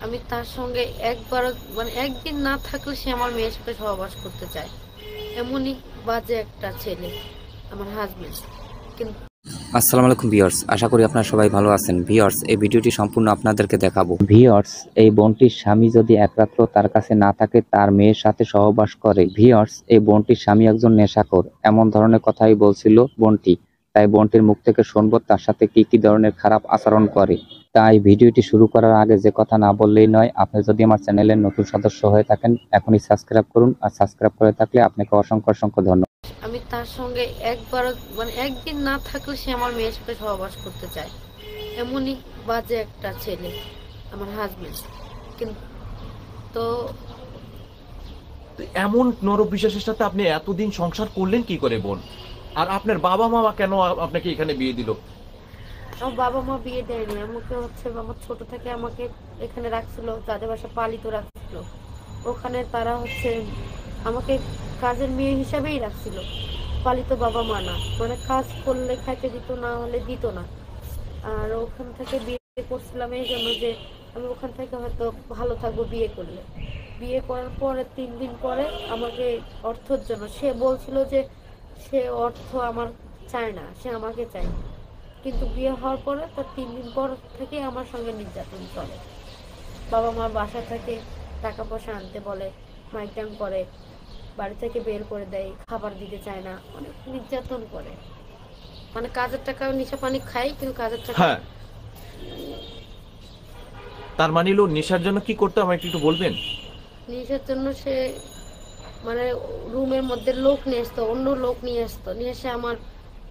আমি তার সঙ্গে একবারও মানে একদিন না থাকলে সে আমার মেয়ের সাথে সহবাস করতে চায়। এমনই বাজে একটা ছেলে আমার হাজবেন্ড। কিন্তু আসসালামু আলাইকুম ভিউয়ার্স, আশা করি আপনারা সবাই ভালো আছেন। ভিউয়ার্স, এই ভিডিওটি সম্পূর্ণ আপনাদেরকে দেখাবো। ভিউয়ার্স, এই বোনটির স্বামী যদি এক রাত্র তার কাছে না থাকে, তার মেয়ের সাথে সহবাস করে। ভিউয়ার্স, এই বোনটির স্বামী একজন নেশাখোর, এমন ধরনের কথাই বলছিল বোনটি। তাই বোনটির মুখ থেকে শুনবো তার সাথে কি কি ধরনের খারাপ আচরণ করে। তাই ভিডিওটি শুরু করার আগে যে কথা না বললেই নয়, আপনি যদি আমার চ্যানেলের নতুন সদস্য হয়ে থাকেন এখনই সাবস্ক্রাইব করুন, আর সাবস্ক্রাইব করে থাকলে আপনাকে অসংখ্য অসংখ্য ধন্যবাদ। আমি তার সঙ্গে একবারও মানে একদিন না থাকলে সে আমার মেয়ের সাথে সহবাস করতে চায়। এমনই বাজে একটা ছেলে আমার হাজবেন্ড। কিন্তু তো এমন নরপিশাচের সাথে আপনি এতদিন সংসার করলেন কি করে বোন? আর আপনার বাবা মা কেন আপনাকে এখানে বিয়ে দিল? আমার বাবা মা বিয়ে দেয়নি আমাকে, আমার ছোট থেকে আমাকে এখানে রাখছিল, তাদের বাসা পালিত রাখছিল। ওখানে তারা আমাকে কাজের মেয়ে হিসাবেই রাখছিল, পালিত বাবা মা না, মানে কাজ করলে খাইতে দিত, না হলে দিত না। আর ওখান থেকে বিয়ে করছিলাম এই জন্য যে আমি ওখান থেকে হয়তো ভালো থাকবো বিয়ে করলে। বিয়ে করার পরে 3 দিন পরে আমাকে অর্থের জন্য সে বলছিল যে সে অর্থ আমার চায় না, সে আমাকে চায়। কিন্তু বিয়ে হওয়ার পরে তার 3 দিন পর থেকে আমার সঙ্গে নির্যাতন চলে। বাবা মার বাসা থেকে টাকা পয়সা আনতে বলে, মাইকডাউন করে, বাড়ি থেকে বের করে দেয়, খাবার দিতে চায় না, অনেক নির্যাতন করে। মানে কাজের টাকা নিশা পানি খাই, কিন্তু কাজের টাকা। হ্যাঁ, তার মানে নেশার জন্য কি করতে আমাকে একটু বলবেন? নেশার জন্য সে মানে রুমের মধ্যে লোক নিয়ে আসতো, অন্য লোক নিয়ে আসতো, নিয়ে এসে আমার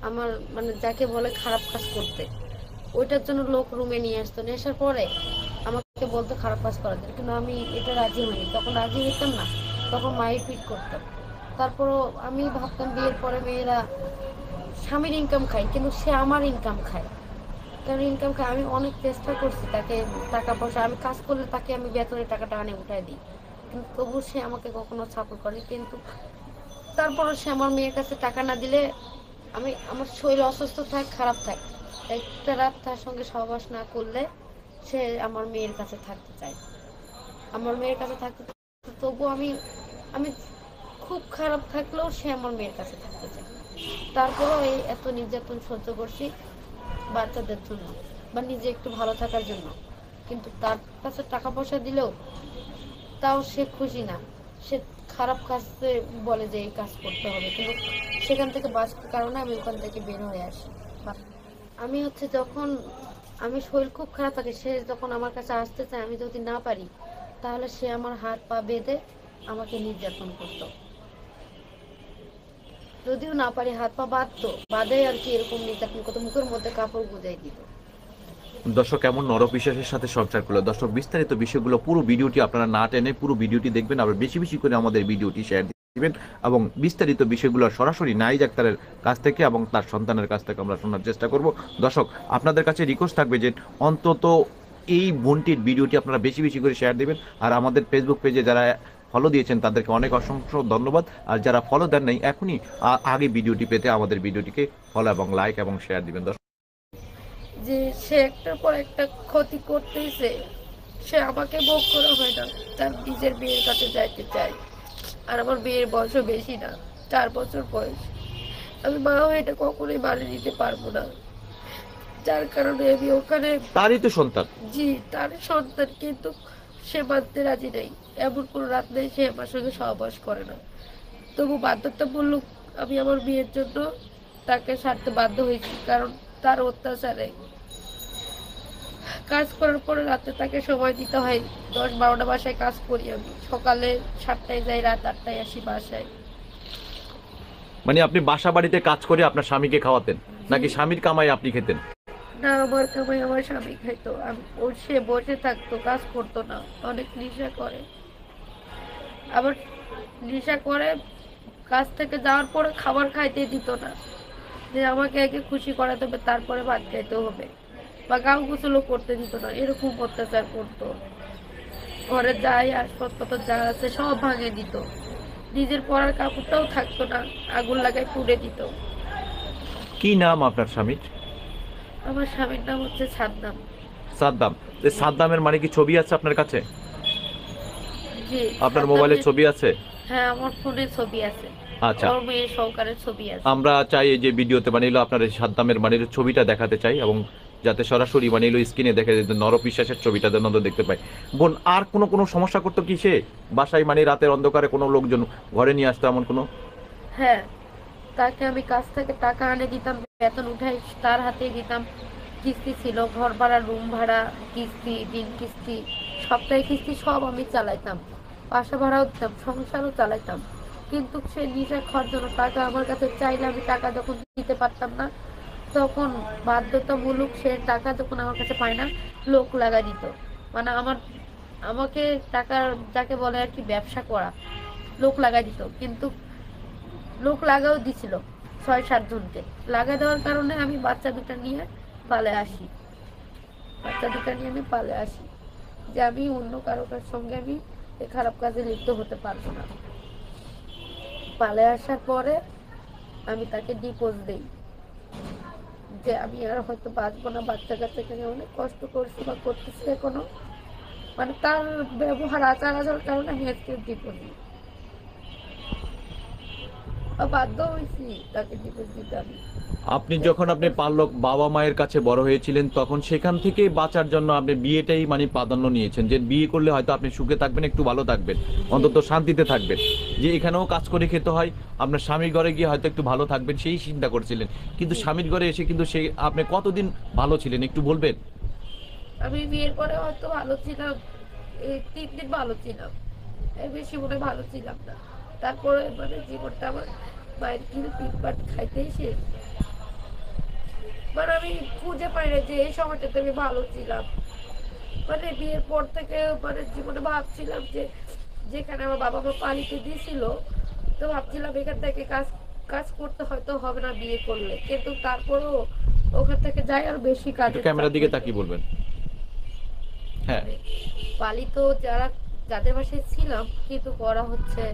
আমার মানে যাকে বলে খারাপ কাজ করতে, ওইটার জন্য লোক রুমে নিয়ে আসতো। নিয়ে আসার পরে আমাকে বলতো খারাপ কাজ করার জন্য, কিন্তু আমি এটা রাজি হইনি। তখন রাজি হইতাম না, তখন মায়ের পিট করতাম। তারপরও আমি ভাবতাম বিয়ের পরে মেয়েরা স্বামীর ইনকাম খায়, কিন্তু সে আমার ইনকাম খায়। কারণ ইনকাম খায়, আমি অনেক চেষ্টা করছি তাকে টাকা পয়সা, আমি কাজ করলে তাকে আমি বেতনের টাকাটা আনে উঠাই দিই, কিন্তু তবু সে আমাকে কখনো সাপোর্ট করে। কিন্তু তারপরও সে আমার মেয়ের কাছে টাকা না দিলে আমার শরীর অসুস্থ থাক, খারাপ থাক, একটা রাত তার সঙ্গে সহবাস না করলে সে আমার মেয়ের কাছে থাকতে চায়। আমার মেয়ের কাছে থাকতে তবু আমি আমি খুব খারাপ থাকলেও সে আমার মেয়ের কাছে থাকতে চায়। তারপরেও এই এত নির্যাতন সহ্য করছি বাচ্চাদের জন্য বা নিজে একটু ভালো থাকার জন্য। কিন্তু তার কাছে টাকা পয়সা দিলেও তাও সে খুশি না। সে খারাপ কাজে বলে যে এই কাজ করতে হবে, কিন্তু সেখান থেকে বাঁচার কারণে আমি ওখান থেকে বের হয়ে আসি। আমি যখন আমি শরীর খুব খারাপ থাকে, সে যখন আমার কাছে আসতে চায়, আমি যদি না পারি তাহলে সে আমার হাত পা বেঁধে আমাকে নির্যাতন করত। যদিও না পারি হাত পা বাঁধতো, বাঁধে আর কি, এরকম নির্যাতন করতো, মুখের মধ্যে কাপড় গুঁজাই দিত। দর্শক এমন নরপিশাচের সাথে সংসার করলো। দর্শক, বিস্তারিত বিষয়গুলো পুরো ভিডিওটি আপনারা না টেনে পুরো ভিডিওটি দেখবেন, আবার বেশি বেশি করে আমাদের ভিডিওটি শেয়ার দিবেন, এবং বিস্তারিত বিষয়গুলো সরাসরি নাইজ আক্তারের কাছ থেকে এবং তার সন্তানের কাছ থেকে আমরা শোনার চেষ্টা করব। দর্শক, আপনাদের কাছে রিকোয়েস্ট থাকবে যে অন্তত এই বোনটির ভিডিওটি আপনারা বেশি বেশি করে শেয়ার দিবেন। আর আমাদের ফেসবুক পেজে যারা ফলো দিয়েছেন তাদেরকে অনেক অসংখ্য ধন্যবাদ। আর যারা ফলো দেন নাই, এখনই আগে ভিডিওটি পেতে আমাদের ভিডিওটিকে ফলো এবং লাইক এবং শেয়ার দিবেন। যে সে একটার পর একটা ক্ষতি করতেইছে, সে আমাকে ভোগ করা হয় না, তার নিজের বিয়ের কাছে যাইতে চায়। আর আমার বিয়ের বয়সও বেশি না, 4 বছর বয়স। আমি মা হয়ে এটা কখনোই মানিয়ে নিতে পারবো না, যার কারণে আমি ওখানে। তারই তো সন্তান। জি, তার সন্তান, কিন্তু সে মানতে রাজি নেই। এমন কোনো রাত নেই সে আমার সঙ্গে সহবাস করে না। তবু বাধ্যতামূলক আমি আমার বিয়ের জন্য তাকে ছাড়তে বাধ্য হয়েছি, কারণ তার অত্যাচারে কাজ করার পরে রাতে তাকে সময় দিতে হয়। 10-12টা বাসায় কাজ করি আমি, সকালে 7টায় যাই, রাত 8টায় আসি বাসায়। মানে আপনি বাসা বাড়িতে কাজ করে আপনার স্বামীকে খাওয়াতেন, নাকি স্বামীর কামাই আপনি খেতেন? না, আমার কামাই আমার স্বামী খাইতো। সে বসে থাকতো, কাজ করতো না, অনেক নেশা করে। আবার নেশা করে কাজ থেকে যাওয়ার পরে খাবার খাইতে দিত না, যে আমাকে আগে খুশি করাতে হবে, তারপরে ভাত খাইতে হবে, বা গাও গোসলও করতে দিত না, এরকম অত্যাচার করতো। ঘরে যাই আসবাবপত্র যা আছে সব ভাঙে দিত, নিজের পরার কাপড়টাও থাকতো না, আগুন লাগাই পুড়ে দিত। কি নাম আপনার স্বামীর? আমার স্বামীর নাম সাদ্দাম। সাদ্দাম। তো সাদ্দামের মানে কি ছবি আছে আপনার কাছে? জি, আপনার মোবাইলে সাদ্দামের, ছবি আছে? হ্যাঁ আমার ফোনে ছবি আছে, আচ্ছা, ওর মেয়ে সহকারে ছবি আছে। আমরা চাই এই যে ভিডিওতে বানিয়ে আপনার এই সাদ্দামের বানিয়ে ছবিটা দেখাতে চাই, এবং যাতে সরাসরি বানিয়ে স্ক্রিনে দেখে যাতে নরপিশাচের ছবিটা যেন আমরা দেখতে পাই। বোন, আর কোনো সমস্যা করতো কি সে বাসায়, মানে রাতের অন্ধকারে কোনো লোকজন ঘরে নিয়ে আসতো এমন কোনো? হ্যাঁ, তাকে আমি কাছ থেকে টাকা আনে দিতাম, বেতন উঠাই তার হাতেই দিতাম। কিস্তি ছিল, ঘর ভাড়া, রুম ভাড়া, কিস্তি, দিন কিস্তি, সপ্তাহে কিস্তি সব আমি চালাইতাম। বাসা ভাড়াও দিতাম, সংসারও চালাইতাম। কিন্তু সে নিজে খাওয়ার জন্য টাকা আমার কাছে চাইলে আমি টাকা যখন দিতে পারতাম না, তখন বাধ্যতামূলক সে টাকা যখন আমার কাছে পায় না, লোক লাগাই দিত। মানে আমাকে টাকা যাকে বলে আর কি ব্যবসা করা, লোক লাগাই দিত। কিন্তু লোক লাগাও দিছিল 6-7 জনকে। লাগা দেওয়ার কারণে আমি বাচ্চা দুটা নিয়ে পালে আসি। বাচ্চা দুটা নিয়ে আমি পালে আসি যে আমি অন্য কারোর সঙ্গে আমি এই খারাপ কাজে লিপ্ত হতে পারবো না। পালে আসার পরে আমি তাকে ডিভোর্স দেই যে আমি আর হয়তো বাঁচবো না, বাচ্চা কাচ্চাকে নিয়ে অনেক কষ্ট করছি বা করতেছি এখনো। মানে তার ব্যবহার আচার আচরণের কারণে আমি আজকে ডিভোর্স দিই বা বাধ্য হয়েছি তাকে ডিভোর্স দিতে আমি। আপনি যখন আপনি পালক বাবা মায়ের কাছে বড় হয়েছিলেন, তখন সেখান থেকে বাঁচার জন্য আপনি বিয়েটাই মানে প্রাধান্য নিয়েছেন, যে বিয়ে করলে হয়তো আপনি সুখে থাকবেন, একটু ভালো থাকবেন, অন্তত শান্তিতে থাকবেন। যে এখানেও কাজ করে খেতে হয়, আপনার স্বামীর ঘরে গিয়ে হয়তো একটু ভালো থাকবেন সেই চিন্তা করছিলেন। কিন্তু জি। স্বামীর ঘরে এসে কিন্তু সেই আপনি কতদিন ভালো ছিলেন একটু বলবেন? আমি বিয়ের পরে হয়তো ভালো ছিলাম, এই 3 দিন ভালো ছিলাম, এর বেশি মনে ভালো ছিলাম না। তারপরে মানে জীবনটা আমার মায়ের কিনে পিটপাট খাইতেই শেষ। মানে আমি খুঁজে পাই না যে এই সময়টাতে আমি ভালো ছিলাম। মানে বিয়ের পর থেকে মানে জীবনে ভাবছিলাম যে যেখানে আমার বাবা মা পালিতে দিয়েছিল, তো ভাবছিলাম এখান থেকে কাজ কাজ করতে হয়তো হবে না বিয়ে করলে, কিন্তু তারপরেও ওখান থেকে যাই আর বেশি একটু কাজের চাপ ক্যামেরার দিকে হইতো। তাকিয়ে বলবেন। হ্যাঁ। মানে পালিত যাদের বাসায় ছিলাম, কিন্তু করা হচ্ছে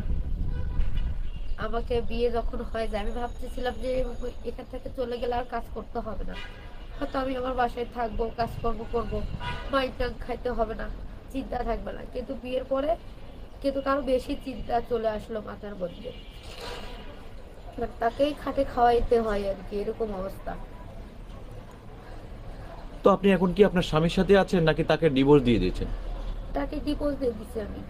আমাকে বিয়ে যখন হয়ে যায় আমি ভাবতেছিলাম যে এখান থেকে চলে গেলে আর কাজ করতে হবে না, হয়তো আমি আমার বাসায় থাকবো, কাজকর্ম করবো, মাইটাং খাইতে হবে না, চিন্তা থাকবে না। কিন্তু বিয়ের পরে কিন্তু কারো বেশি চিন্তা চলে আসলো মাথার মধ্যে, এবার তাকেই খাটে খাওয়াইতে হয় আর কি, এরকম অবস্থা। তো আপনি এখন কি আপনার স্বামীর সাথে আছেন নাকি তাকে ডিভোর্স দিয়ে দিয়েছেন? তাকে ডিভোর্স দিয়ে দিছি আমি।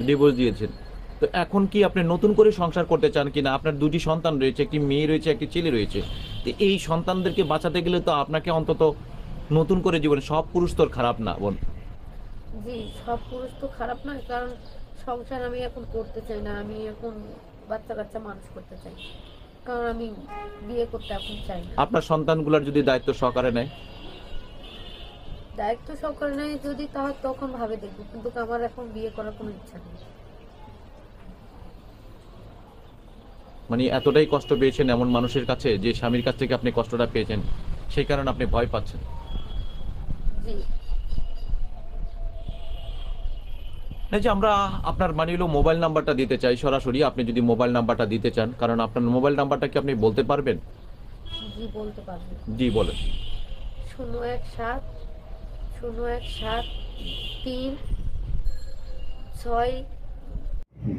ডিভোর্স দিয়েছেন। তো এখন কি আপনি নতুন করে সংসার করতে চান কিনা? আপনার দুটি সন্তান রয়েছে, একটি মেয়ে রয়েছে, একটি ছেলে রয়েছে। তো এই সন্তানদেরকে বাঁচাতে গেলে তো আপনাকে অন্তত নতুন করে জীবনে, সব পুরুষ তো আর খারাপ না বোন। জি, সব পুরুষ তো খারাপ নয়, কারণ সংসার আমি এখন করতে চাই না, আমি এখন বাচ্চা কাচ্চা মানুষ করতে চাই, কারণ আমি বিয়ে করতে এখন চাই না। আপনার সন্তানগুলোর যদি দায়িত্ব সহকারে নেয়? দায়িত্ব সহকারে নেয় যদি, তাহলে তখন ভাবে দেখবো, কিন্তু আমার এখন বিয়ে করার কোনো ইচ্ছা নেই। মানে এতটাই কষ্ট পেয়েছেন এমন মানুষের কাছে, যে স্বামীর কাছ থেকে আপনি কষ্টটা পেয়েছেন, সেই কারণে আপনি ভয় পাচ্ছেন। জি। না, যে আমরা আপনার মানে হলো মোবাইল নাম্বারটা দিতে চাই সরাসরি, আপনি যদি মোবাইল নাম্বারটা দিতে চান, কারণ আপনার মোবাইল নাম্বারটা কি আপনি বলতে পারবেন? জি বলতে পারবো। জি বলেন। 017 017 3 6।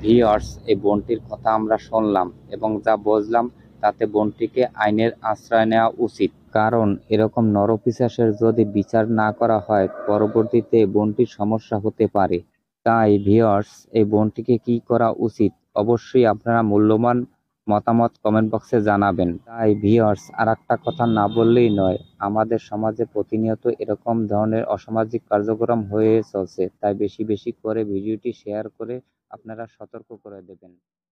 ভিউয়ার্স, এই বোনটির কথা আমরা শুনলাম এবং যা বুঝলাম তাতে বোনটিকে আইনের আশ্রয় নেওয়া উচিত, কারণ এরকম নরপিশাচের যদি বিচার না করা হয় পরবর্তীতে বোনটির সমস্যা হতে পারে। তাই ভিউয়ার্স, এই বোনটিকে কি করা উচিত অবশ্যই আপনারা মূল্যবান মতামত কমেন্ট বক্সে জানাবেন। তাই ভিউয়ার্স, আর একটা কথা না বললেই নয়, আমাদের সমাজে প্রতিনিয়ত এরকম ধরনের অসামাজিক কার্যক্রম হয়ে চলছে, তাই বেশি বেশি করে ভিডিওটি শেয়ার করে আপনারা সতর্ক করে দেবেন।